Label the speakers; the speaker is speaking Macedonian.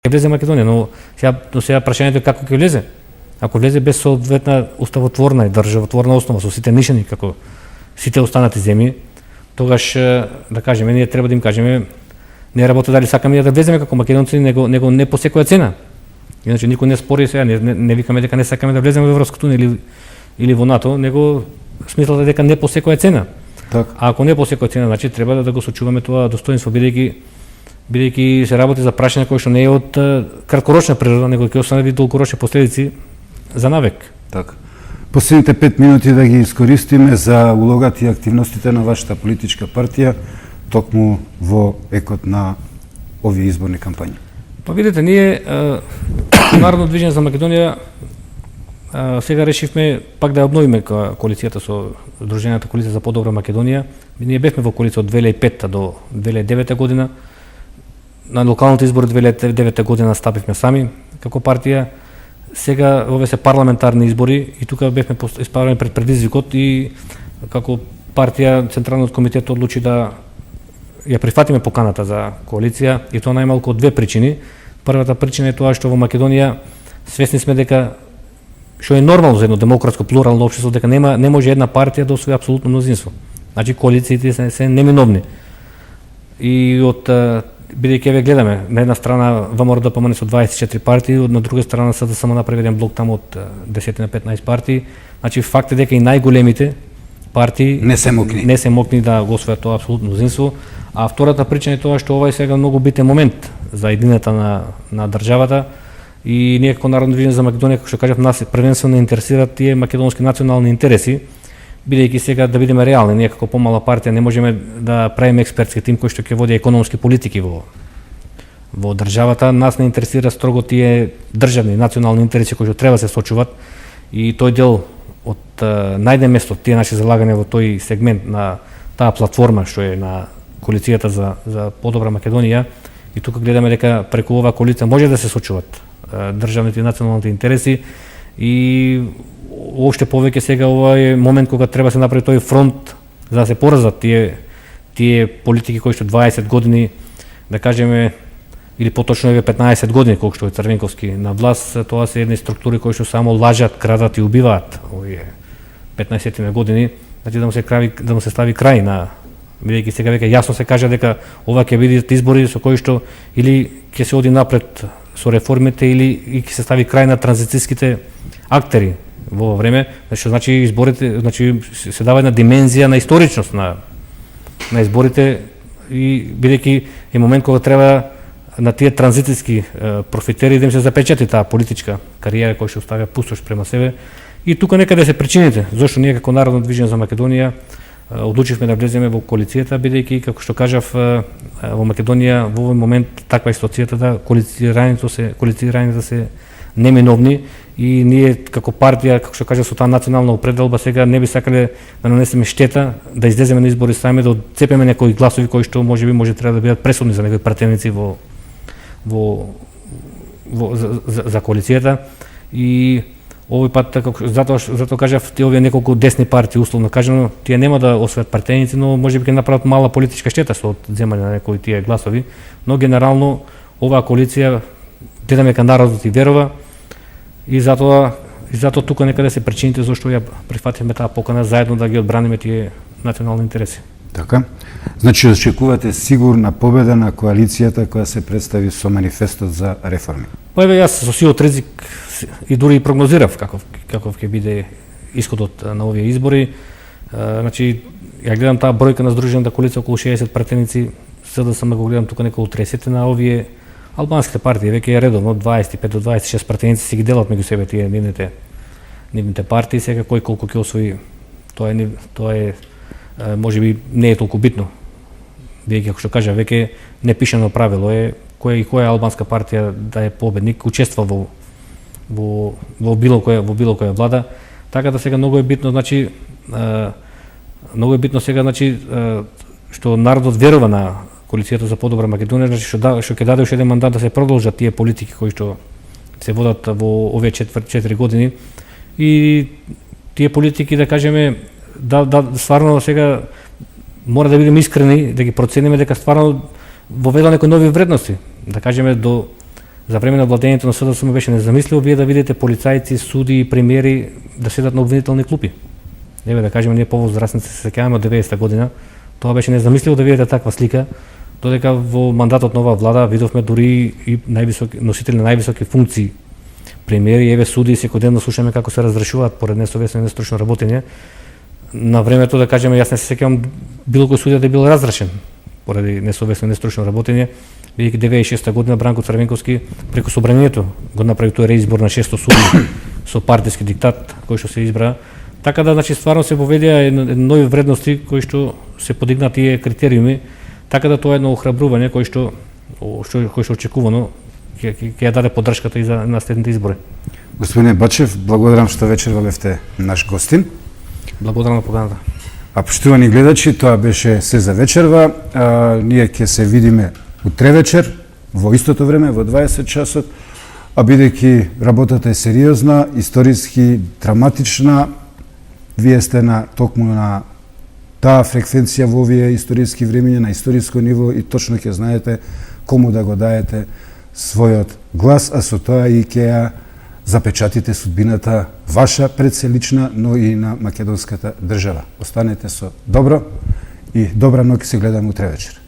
Speaker 1: ќе влезе Македонија, но сега прашањето е како ќе влезе. Ако влезе без соодветна уставотворна и државотворна основа со сите нишани како сите останати земји, тогаш да кажеме ние треба да им кажеме не работи дали сакаме да влеземе како македонци, него не по секоја цена. Иначе никој не спори сега, не викаме дека не сакаме да влеземе во Европската унија или во НАТО, него смислата дека не по секоја цена.
Speaker 2: Так.
Speaker 1: А ако не по секоја цена, значи треба да го сочуваме тоа достоинство, бидејќи се работи за прашање кој што не е од краткорочна природа, него ќе остави долгорочни последици за навек.
Speaker 2: Така. Последните 5 минути да ги искористиме за улогата и активностите на вашата политичка партија токму во екот на овие изборни кампањи.
Speaker 1: Па видите, ние Народно движење за Македонија сега решивме пак да обновиме коалицијата со Сдруженијата коалиција за подобра Македонија. Ние бевме во коалиција од 2005 до 2009 година. На локалните избори 2009 година стапивме сами како партија. Сега овие се парламентарни избори и тука бевме исправени пред предизвикот и како партија Централниот комитет одлучи да ја прифатиме поканата за коалиција и тоа најмалку од две причини. Првата причина е тоа што во Македонија свесни сме дека што е нормално за едно демократско плурално општество дека не може една партија да освои апсолутно мнозинство. Значи коалициите се неминовни. И од бидејќи ве гледаме, на една страна ВМРО ДПМН со 24 партии, на друга страна СДСМ направи еден блок таму од 10 на 15 партии. Значи факт е дека и најголемите партии не се мокни да го освојат тоа апсолутно мнозинство. А втората причина е тоа што ова е сега многу битен момент за едината на државата и ние како Народно движење за Македонија, како што кажав, нас првенствено интересираат тие македонски национални интереси, бидејќи сега да бидеме реални, ние како помала партија не можеме да правиме експертски тим кој што ќе води економски политики во државата. Нас не интересира строго тие државни национални интереси кои што треба да се сочуват и тој дел од најде место тие наши залагања во тој сегмент на таа платформа што е на коалицијата за подобра Македонија и тука гледаме дека преку оваа коалиција може да се сочуват државните и националните интереси и уште повеќе сега ова е момент кога треба да се направи тој фронт за да се поразат тие политики кои што 20 години, да кажеме, или поточно 15 години колку што е Црвенковски на власт, тоа се едни структури кои што само лажат, крадат и убиваат овие 15 години, значи да му се стави крај на, бидејќи сега веќе јасно се кажа дека ова ќе бидат избори со кои што или ќе се оди напред со реформите или ќе се стави крај на транзицијските актери во ова време, значи изборите, значи се дава една димензија на историчност на изборите и бидејќи е момент кога треба на тие транзицијски профитери да им се запечати таа политичка кариера која ќе оставя пустош према себе. И тука некаде се причините зошто ние како Народно движење за Македонија одлучивме да влеземе во коалицијата, бидејќи како што кажав во Македонија во овој момент таква е ситуацијата да коалицирањето се неминовни и ние како партија, како што кажа, со таа национална определба сега не би сакале да нанесеме штета, да излеземе на избори сами, да отцепиме некои гласови кои што може треба да бидат пресудни за некои пратеници за коалицијата. И овој пат, затоа кажав, тие овие неколку десни партии, условно кажано, тие нема да освојат пратеници, но можеби ќе направат мала политичка штета со земање на некои тие гласови, но генерално оваа коалиција гледаме дека народот и верува и затоа тука некаде се причините зашто ја прифативме таа покана заедно да ги одбраниме тие национални интереси.
Speaker 2: Така. Значи очекувате сигурна победа на коалицијата која се представи со манифестот за реформи.
Speaker 1: Па еве јас со сиот ризик и дури и прогнозирав каков ќе биде исходот на овие избори. Значи ја гледам таа бројка на Сдружената коалиција околу 60 пратеници, СДСМ го гледам тука неколку 30 на овие албанските партии, веќе е редовно 25 до 26 пратеници си ги делат меѓу себе тие нивните партии, сега кој колку ќе освои, тоа е можеби не е толку битно. Веќе како што кажа, веќе непишано правило е која албанска партија да е победник, учества во било која влада, така да сега многу е битно, значи што народот верува на коалицијата за подобра Македонија, значи што ќе даде уште еден мандат да се продолжат тие политики кои што се водат во овие 4 години и тие политики, да кажеме, да стварно сега мора да бидеме искрени, да ги процениме дека стварно воведува некои нови вредности, да кажеме За време на владењето на СДСМ беше незамисливо вие да видите полицајци, суди и премиери да седат на обвинителни клупи. Еве да кажеме, ние повозрастници се сеќаваме од 90-та година, тоа беше незамисливо да видите таква слика, додека во мандатот на оваа влада видовме дури и носители на највисоки функции, премиери, еве суди, секојдневно слушаме како се разрешуваат поред несовесно и нестручно работење. На времето, да кажеме, јас не се сеќавам било кој судија да бил разрешен поради несовесно и нестручно работење, бидејќи 2006 година Бранко Црвенковски преку собранието го направи тој реизбор на 600 суди со партиски диктат кој што се избра. Така да, значи, стварно се поведеа нови вредности кои што се подигнат тие критериуми, така да тоа е едно охрабрување кој што очекувано ќе ја даде поддршката и за наследните избори.
Speaker 2: Господине Бачев, благодарам што вечерва бевте наш гостин.
Speaker 1: Благодарам на поканата.
Speaker 2: А поштувани гледачи, тоа беше се за вечерва. Ние ќе се видиме утре вечер, во истото време, во 20 часот, а бидејќи работата е сериозна, историски, драматична, вие сте токму на таа фреквенција во овие историски времења, на историско ниво и точно ќе знаете кому да го даете својот глас, а со тоа и ќе ја запечатите судбината ваша пред се лична, но и на македонската држава. Останете со добро и добра ноќ, се гледаме утре вечер.